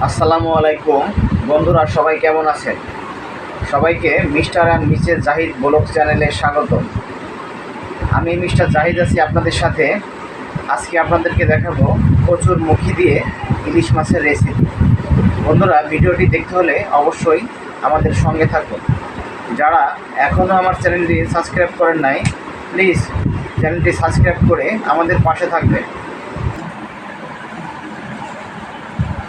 আসসালামু আলাইকুম বন্ধুরা, সবাই কেমন আছেন? সবাইকে mister and Mrs Zahid blog চ্যানেলে স্বাগত। আমি মিস্টার জাহিদ আছি আপনাদের সাথে। আজকে আপনাদেরকে দেখাবো কচুর মুখি দিয়ে ইলিশ মাছের রেসিপি। বন্ধুরা, ভিডিওটি দেখতে হলে অবশ্যই আমাদের সঙ্গে থাকুন। যারা এখনও আমার চ্যানেলটি সাবস্ক্রাইব করেন নাই, প্লিজ চ্যানেলটি সাবস্ক্রাইব করে আমাদের পাশে থাকবেন।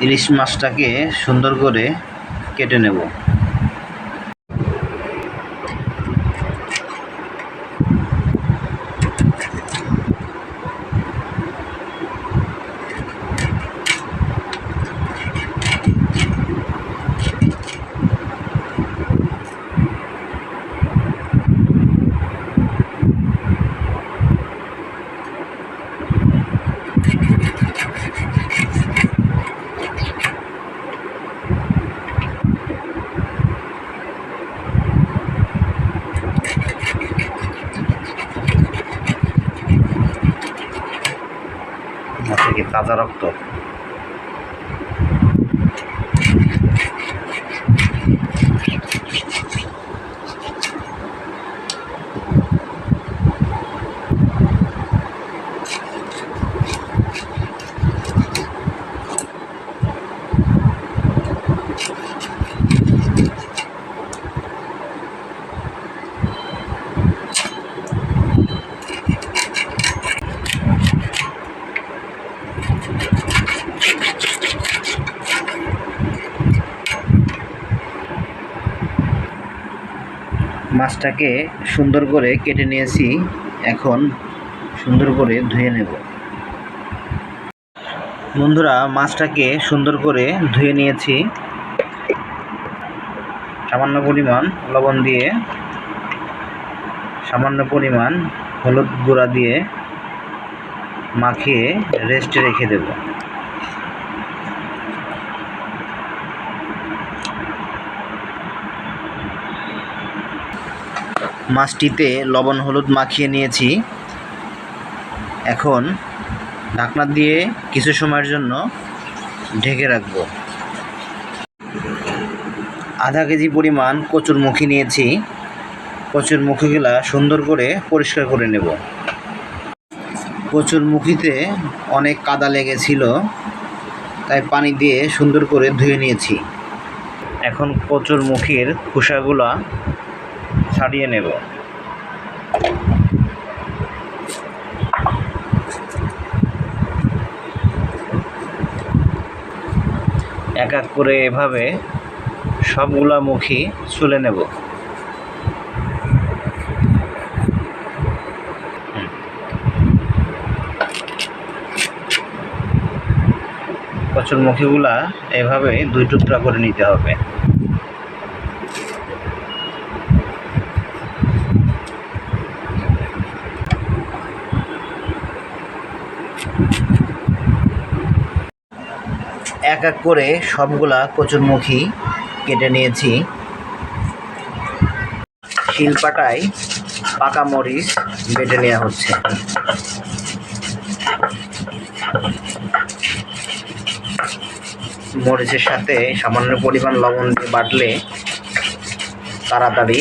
ইলিশ মাছটাকে সুন্দর করে কেটে নেব। থেকে তাজা রক্ত। মাছটাকে সুন্দর করে কেটে নিয়েছি, এখন সুন্দর করে ধুয়ে নেব। বন্ধুরা, মাছটাকে সুন্দর করে ধুয়ে নিয়েছি। সামান্য পরিমাণ লবণ দিয়ে, সামান্য পরিমাণ হলুদ গুঁড়া দিয়ে মাখিয়ে রেস্টে রেখে দেব। মাছটিতে লবণ হলুদ মাখিয়ে নিয়েছি। এখন ঢাকনা দিয়ে কিছু সময়ের জন্য ঢেকে রাখবো। আধা কেজি পরিমাণ কচুর মুখি নিয়েছি। কচুর মুখিগুলা সুন্দর করে পরিষ্কার করে নেব। কচুর মুখিতে অনেক কাদা লেগেছিল, তাই পানি দিয়ে সুন্দর করে ধুয়ে নিয়েছি। এখন কচুর মুখির খোসাগুলা ছাড়িয়ে নেব। এক এক করে এভাবে সবগুলা মুখি ছুলে নেব। কচুর মুখিগুলা এভাবে দুই টুকরা করে নিতে হবে। এক এক করে সবগুলা কচুরমুখী কেটে নিয়েছি। শিলপাটায় পাকা মরিচ বেটে নেওয়া হচ্ছে। মরিচের সাথে সামান্য পরিমাণ লবণ দিয়ে বাটলে তাড়াতাড়ি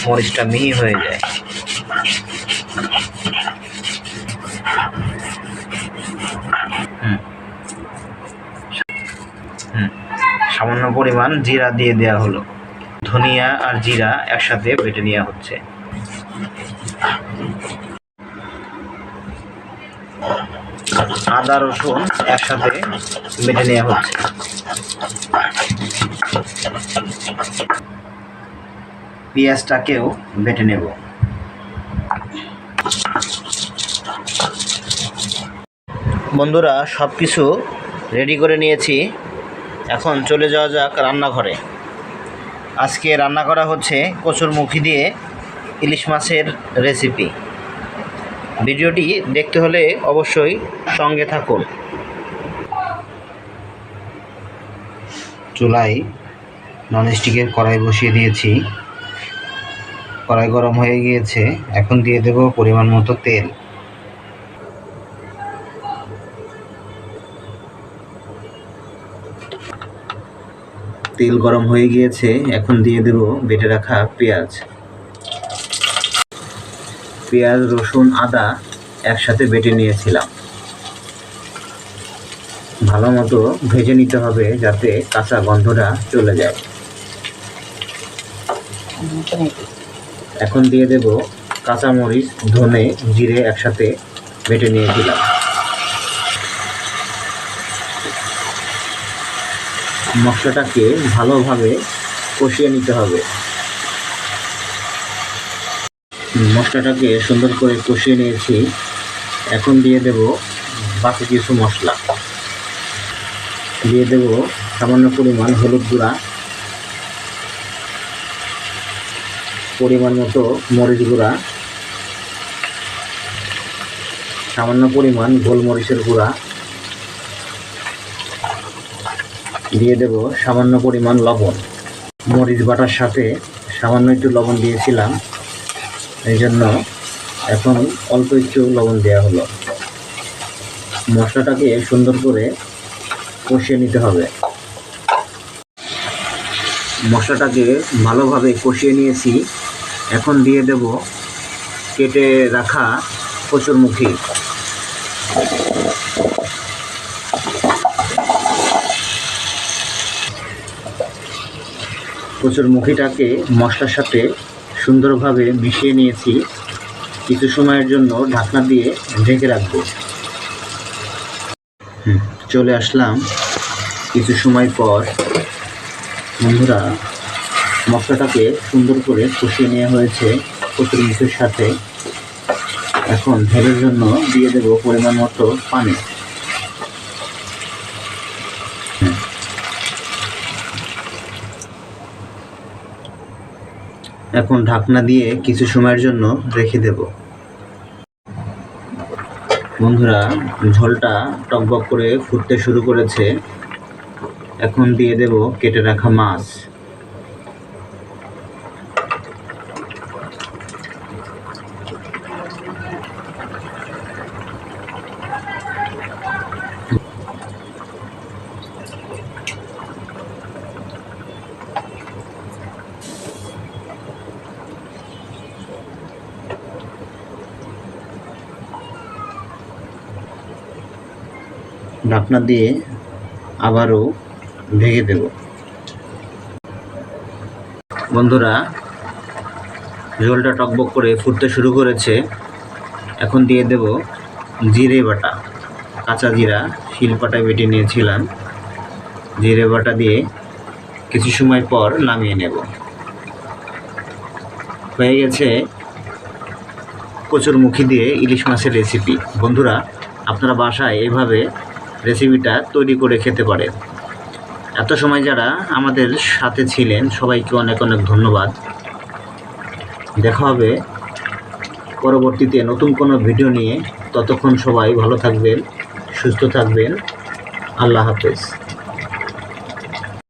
মরিচটা মিহি হয়ে যায়। সামান্য পরিমাণ জিরা দিয়ে দেওয়া হলো। ধনিয়া আর জিরা একসাথে বেটে নেওয়া হচ্ছে। আদা রসুন একসাথে বেটে নেওয়া হচ্ছে। পেঁয়াজটাকেও বেটে নেব। বন্ধুরা, সব কিছু রেডি করে নিয়েছি। এখন চলে যাওয়া যাক রান্নাঘরে। আজকে রান্না করা হচ্ছে কচুর মুখি দিয়ে ইলিশ মাছের রেসিপি। ভিডিওটি দেখতে হলে অবশ্যই সঙ্গে থাকুন। চুলায় ননস্টিকের কড়াই বসিয়ে দিয়েছি। কড়াই গরম হয়ে গিয়েছে, এখন দিয়ে দেব পরিমাণ মতো তেল। তেল গরম হয়ে গিয়েছে, এখন দিয়ে দেব বেটে রাখা পেঁয়াজ। পেঁয়াজ, রসুন, আদা একসাথে বেটে নিয়েছিলাম। ভালো মতো ভেজে নিতে হবে যাতে কাঁচা গন্ধটা চলে যায়। এখন দিয়ে দেব কাঁচামরিচ, ধনে, জিরে একসাথে বেটে নিয়েছিলাম। মশলাটাকে ভালোভাবে কষিয়ে নিতে হবে। মশলাটাকে সুন্দর করে কষিয়ে নিয়েছি। এখন দিয়ে দেব বাকি কিছু মশলা। দিয়ে দেব সামান্য পরিমাণ হলুদ গুঁড়া, পরিমাণ মতো মরিচ গুঁড়া, সামান্য পরিমাণ গোলমরিচের গুঁড়া, দিয়ে দেব সামান্য পরিমাণ লবণ। মরিচ বাটার সাথে সামান্য একটু লবণ দিয়েছিলাম, এই জন্য এখন অল্প একটু লবণ দেওয়া হলো। মশলাটাকে সুন্দর করে কষিয়ে নিতে হবে। মশলাটাকে ভালোভাবে কষিয়ে নিয়েছি। এখন দিয়ে দেব কেটে রাখা কচুরমুখী। কচুরমুখীটাকে মশলার সাথে সুন্দরভাবে মিশিয়ে নিয়েছি। কিছু সময়ের জন্য ঢাকনা দিয়ে ঢেকে রাখবো। চলে আসলাম কিছু সময় পর। বন্ধুরা, মশলাটাকে সুন্দর করে কষিয়ে নেওয়া হয়েছে কচুরমুখির সাথে। এখন ঝোলের জন্য দিয়ে দেব পরিমাণ মতো পানি। এখন ঢাকনা দিয়ে কিছু সময়ের জন্য রেখে দেব। বন্ধুরা, ঝোলটা টকবক করে ফুটতে শুরু করেছে। এখন দিয়ে দেব কেটে রাখা মাছ। ঢাকনা দিয়ে আবারও ঢেকে দেব। বন্ধুরা, ঝোলটা টকবক করে ফুটতে শুরু করেছে। এখন দিয়ে দেব জিরে বাটা, কাঁচা জিরা শিলপাটায় বেটে নিয়েছিলাম। জিরে বাটা দিয়ে কিছু সময় পর নামিয়ে নেব। হয়ে গেছে কচুরমুখী দিয়ে ইলিশ মাছের রেসিপি। বন্ধুরা, আপনারা বাসায় এইভাবে রেসিপিটা তৈরি করে খেতে পারেন। এত সময় যারা আমাদের সাথে ছিলেন সবাইকে অনেক অনেক ধন্যবাদ। দেখা হবে পরবর্তীতে নতুন কোনো ভিডিও নিয়ে। ততক্ষণ সবাই ভালো থাকবেন, সুস্থ থাকবেন। আল্লাহ হাফেজ।